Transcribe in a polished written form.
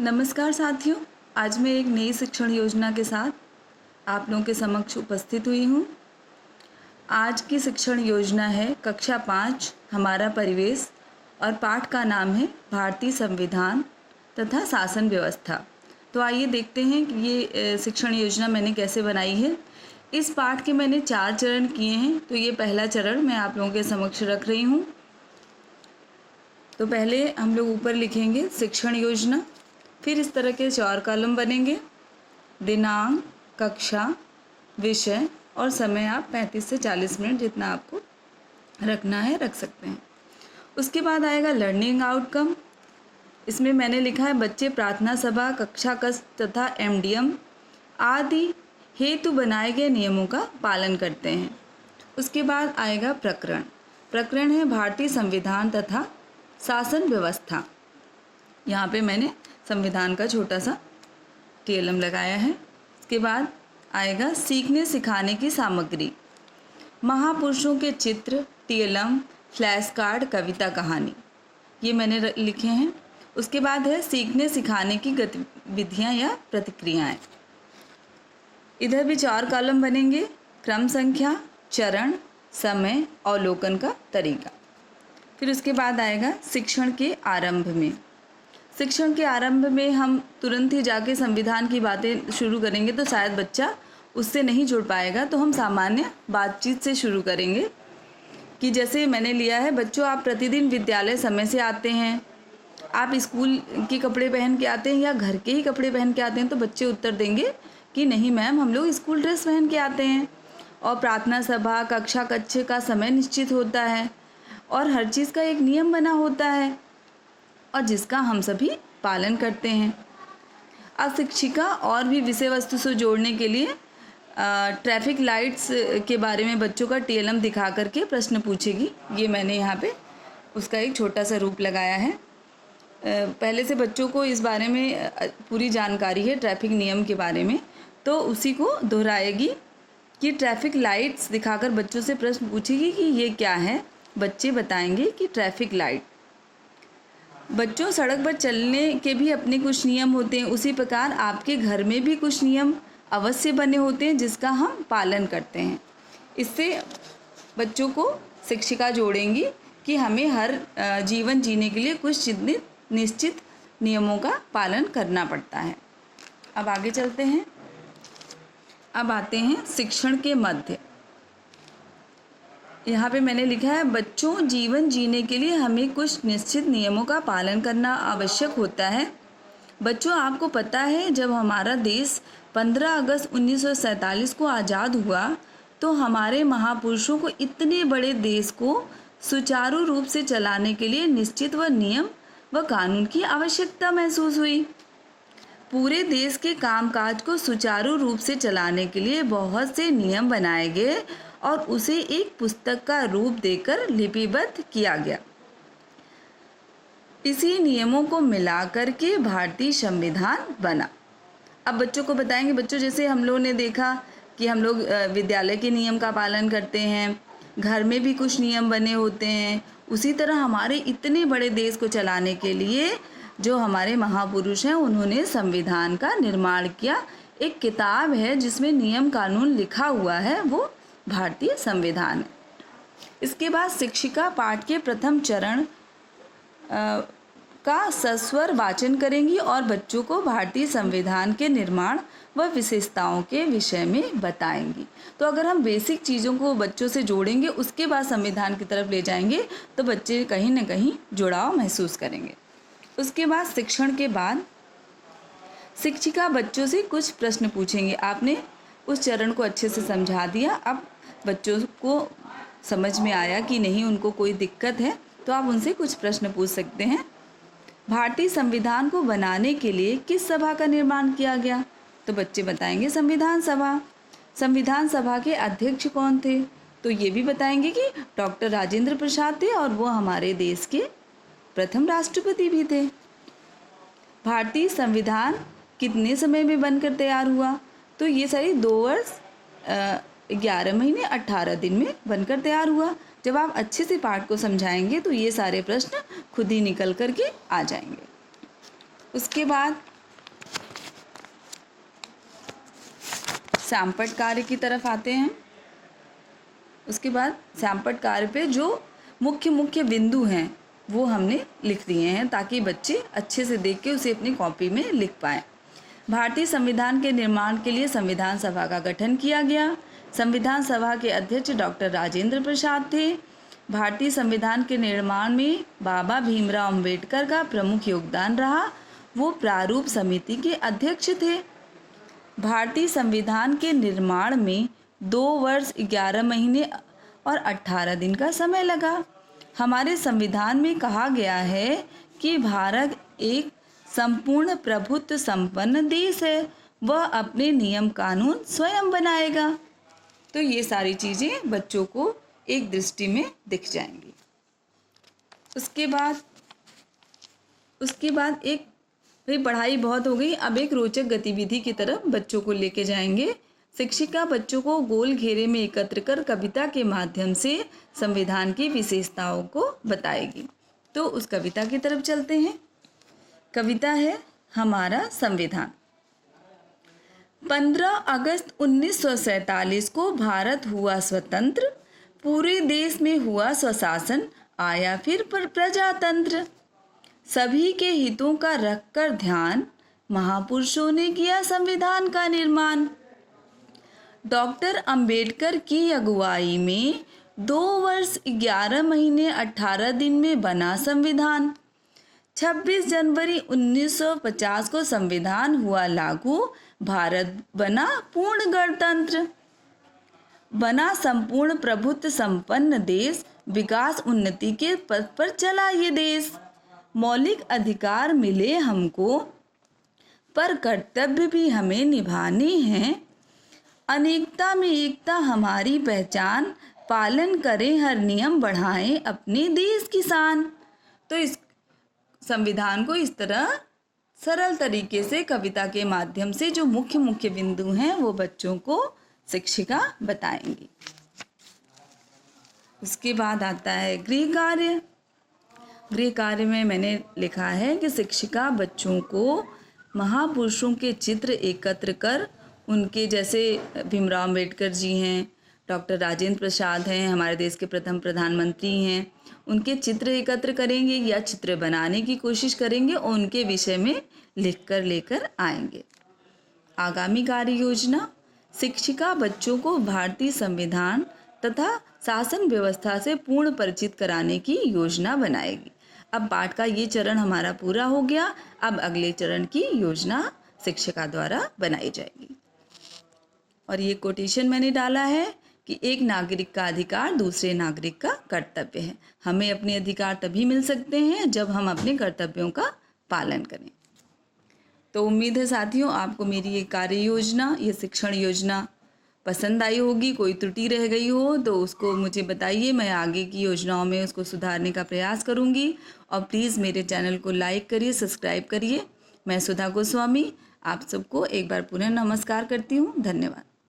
नमस्कार साथियों, आज मैं एक नई शिक्षण योजना के साथ आप लोगों के समक्ष उपस्थित हुई हूँ। आज की शिक्षण योजना है कक्षा 5 हमारा परिवेश और पाठ का नाम है भारतीय संविधान तथा शासन व्यवस्था। तो आइए देखते हैं कि ये शिक्षण योजना मैंने कैसे बनाई है। इस पाठ के मैंने 4 चरण किए हैं, तो ये पहला चरण मैं आप लोगों के समक्ष रख रही हूँ। तो पहले हम लोग ऊपर लिखेंगे शिक्षण योजना, फिर इस तरह के 4 कॉलम बनेंगे। दिनांक, कक्षा, विषय और समय आप 35 से 40 मिनट जितना आपको रखना है रख सकते हैं। उसके बाद आएगा लर्निंग आउटकम। इसमें मैंने लिखा है बच्चे प्रार्थना सभा, कक्षा कक्ष तथा एमडीएम आदि हेतु बनाए गए नियमों का पालन करते हैं। उसके बाद आएगा प्रकरण। प्रकरण है भारतीय संविधान तथा शासन व्यवस्था। यहाँ पे मैंने संविधान का छोटा सा टीएलएम लगाया है। इसके बाद आएगा सीखने सिखाने की सामग्री, महापुरुषों के चित्र, टीएलएम, फ्लैश कार्ड, कविता, कहानी, ये मैंने लिखे हैं। उसके बाद है सीखने सिखाने की गतिविधियाँ या प्रतिक्रियाएँ। इधर भी 4 कॉलम बनेंगे, क्रम संख्या, चरण, समय, अवलोकन का तरीका। फिर उसके बाद आएगा शिक्षण के आरंभ में। शिक्षण के आरंभ में हम तुरंत ही जाके संविधान की बातें शुरू करेंगे तो शायद बच्चा उससे नहीं जुड़ पाएगा, तो हम सामान्य बातचीत से शुरू करेंगे कि जैसे मैंने लिया है, बच्चों आप प्रतिदिन विद्यालय समय से आते हैं, आप स्कूल के कपड़े पहन के आते हैं या घर के ही कपड़े पहन के आते हैं? तो बच्चे उत्तर देंगे कि नहीं मैम, हम लोग स्कूल ड्रेस पहन के आते हैं। और प्रार्थना सभा, कक्षा कक्ष का समय निश्चित होता है और हर चीज़ का एक नियम बना होता है और जिसका हम सभी पालन करते हैं। अब शिक्षिका और भी विषय वस्तु से जोड़ने के लिए ट्रैफिक लाइट्स के बारे में बच्चों का टीएलएम दिखा करके प्रश्न पूछेगी। ये मैंने यहाँ पे उसका एक छोटा सा रूप लगाया है। पहले से बच्चों को इस बारे में पूरी जानकारी है ट्रैफिक नियम के बारे में, तो उसी को दोहराएगी कि ट्रैफिक लाइट्स दिखाकर बच्चों से प्रश्न पूछेगी कि ये क्या है। बच्चे बताएंगे कि ट्रैफिक लाइट। बच्चों, सड़क पर चलने के भी अपने कुछ नियम होते हैं, उसी प्रकार आपके घर में भी कुछ नियम अवश्य बने होते हैं जिसका हम पालन करते हैं। इससे बच्चों को शिक्षिका जोड़ेंगी कि हमें हर जीवन जीने के लिए कुछ निश्चित नियमों का पालन करना पड़ता है। अब आगे चलते हैं। अब आते हैं शिक्षण के मध्य। यहाँ पे मैंने लिखा है बच्चों, जीवन जीने के लिए हमें कुछ निश्चित नियमों का पालन करना आवश्यक होता है। बच्चों, आपको पता है जब हमारा देश 15 अगस्त 1947 को आज़ाद हुआ तो हमारे महापुरुषों को इतने बड़े देश को सुचारू रूप से चलाने के लिए निश्चित व नियम व कानून की आवश्यकता महसूस हुई। पूरे देश के कामकाज को सुचारू रूप से चलाने के लिए बहुत से नियम बनाए गए और उसे एक पुस्तक का रूप देकर लिपिबद्ध किया गया। इसी नियमों को मिलाकर के भारतीय संविधान बना। अब बच्चों को बताएंगे, बच्चों जैसे हम लोगों ने देखा कि हम लोग विद्यालय के नियम का पालन करते हैं, घर में भी कुछ नियम बने होते हैं, उसी तरह हमारे इतने बड़े देश को चलाने के लिए जो हमारे महापुरुष हैं उन्होंने संविधान का निर्माण किया। एक किताब है जिसमें नियम कानून लिखा हुआ है, वो भारतीय संविधान है। इसके बाद शिक्षिका पाठ के प्रथम चरण का सस्वर वाचन करेंगी और बच्चों को भारतीय संविधान के निर्माण व विशेषताओं के विषय में बताएंगी। तो अगर हम बेसिक चीज़ों को बच्चों से जोड़ेंगे, उसके बाद संविधान की तरफ ले जाएंगे, तो बच्चे कहीं ना कहीं जुड़ाव महसूस करेंगे। उसके बाद शिक्षण के बाद शिक्षिका बच्चों से कुछ प्रश्न पूछेंगे। आपने उस चरण को अच्छे से समझा दिया। अब बच्चों को समझ में आया कि नहीं, उनको कोई दिक्कत है, तो आप उनसे कुछ प्रश्न पूछ सकते हैं। भारतीय संविधान को बनाने के लिए किस सभा का निर्माण किया गया? तो बच्चे बताएंगे संविधान सभा। संविधान सभा के अध्यक्ष कौन थे? तो ये भी बताएंगे कि डॉक्टर राजेंद्र प्रसाद थे और वो हमारे देश के प्रथम राष्ट्रपति भी थे। भारतीय संविधान कितने समय में बनकर तैयार हुआ? तो ये सारी 2 वर्ष 11 महीने 18 दिन में बनकर तैयार हुआ। जब आप अच्छे से पाठ को समझाएंगे तो ये सारे प्रश्न खुद ही निकल कर के आ जाएंगे। उसके बाद सैमपट कार्य की तरफ आते हैं। उसके बाद सैमपट कार्य पे जो मुख्य बिंदु हैं वो हमने लिख दिए हैं ताकि बच्चे अच्छे से देख के उसे अपनी कॉपी में लिख पाएँ। भारतीय संविधान के निर्माण के लिए संविधान सभा का गठन किया गया। संविधान सभा के अध्यक्ष डॉक्टर राजेंद्र प्रसाद थे। भारतीय संविधान के निर्माण में बाबा भीमराव अंबेडकर का प्रमुख योगदान रहा। वो प्रारूप समिति के अध्यक्ष थे। भारतीय संविधान के निर्माण में 2 वर्ष 11 महीने और 18 दिन का समय लगा। हमारे संविधान में कहा गया है कि भारत एक संपूर्ण प्रभुत्व संपन्न देश है, वह अपने नियम कानून स्वयं बनाएगा। तो ये सारी चीज़ें बच्चों को एक दृष्टि में दिख जाएंगी। उसके बाद एक भाई पढ़ाई बहुत हो गई, अब एक रोचक गतिविधि की तरफ बच्चों को लेके जाएंगे। शिक्षिका बच्चों को गोल घेरे में एकत्र कर कविता के माध्यम से संविधान की विशेषताओं को बताएगी। तो उस कविता की तरफ चलते हैं। कविता है हमारा संविधान। 15 अगस्त 1947 को भारत हुआ स्वतंत्र, पूरे देश में हुआ स्वशासन, आया फिर प्रजातंत्र। सभी के हितों का रखकर ध्यान, महापुरुषों ने किया संविधान का निर्माण। डॉक्टर अंबेडकर की अगुवाई में 2 वर्ष 11 महीने 18 दिन में बना संविधान। 26 जनवरी 1950 को संविधान हुआ लागू, भारत बना पूर्ण गणतंत्र, बना संपूर्ण प्रभुत्व संपन्न देश, विकास उन्नति के पथ पर चला ये देश। मौलिक अधिकार मिले हमको, पर कर्तव्य भी हमें निभाने हैं। अनेकता में एकता हमारी पहचान, पालन करें हर नियम, बढ़ाएं अपने देश की शान। तो इस संविधान को इस तरह सरल तरीके से कविता के माध्यम से जो मुख्य बिंदु हैं वो बच्चों को शिक्षिका बताएंगी। उसके बाद आता है गृह कार्य। गृह कार्य में मैंने लिखा है कि शिक्षिका बच्चों को महापुरुषों के चित्र एकत्र कर, उनके जैसे भीमराव अंबेडकर जी हैं, डॉक्टर राजेंद्र प्रसाद हैं, हमारे देश के प्रथम प्रधानमंत्री हैं, उनके चित्र एकत्र करेंगे या चित्र बनाने की कोशिश करेंगे और उनके विषय में लिखकर लेकर आएंगे। आगामी कार्य योजना। शिक्षिका बच्चों को भारतीय संविधान तथा शासन व्यवस्था से पूर्ण परिचित कराने की योजना बनाएगी। अब पाठ का ये चरण हमारा पूरा हो गया। अब अगले चरण की योजना शिक्षिका द्वारा बनाई जाएगी। और ये कोटेशन मैंने डाला है कि एक नागरिक का अधिकार दूसरे नागरिक का कर्तव्य है। हमें अपने अधिकार तभी मिल सकते हैं जब हम अपने कर्तव्यों का पालन करें। तो उम्मीद है साथियों आपको मेरी ये कार्य योजना, ये शिक्षण योजना पसंद आई होगी। कोई त्रुटि रह गई हो तो उसको मुझे बताइए, मैं आगे की योजनाओं में उसको सुधारने का प्रयास करूँगी। और प्लीज़ मेरे चैनल को लाइक करिए, सब्सक्राइब करिए। मैं सुधा गोस्वामी आप सबको एक बार पुनः नमस्कार करती हूँ। धन्यवाद।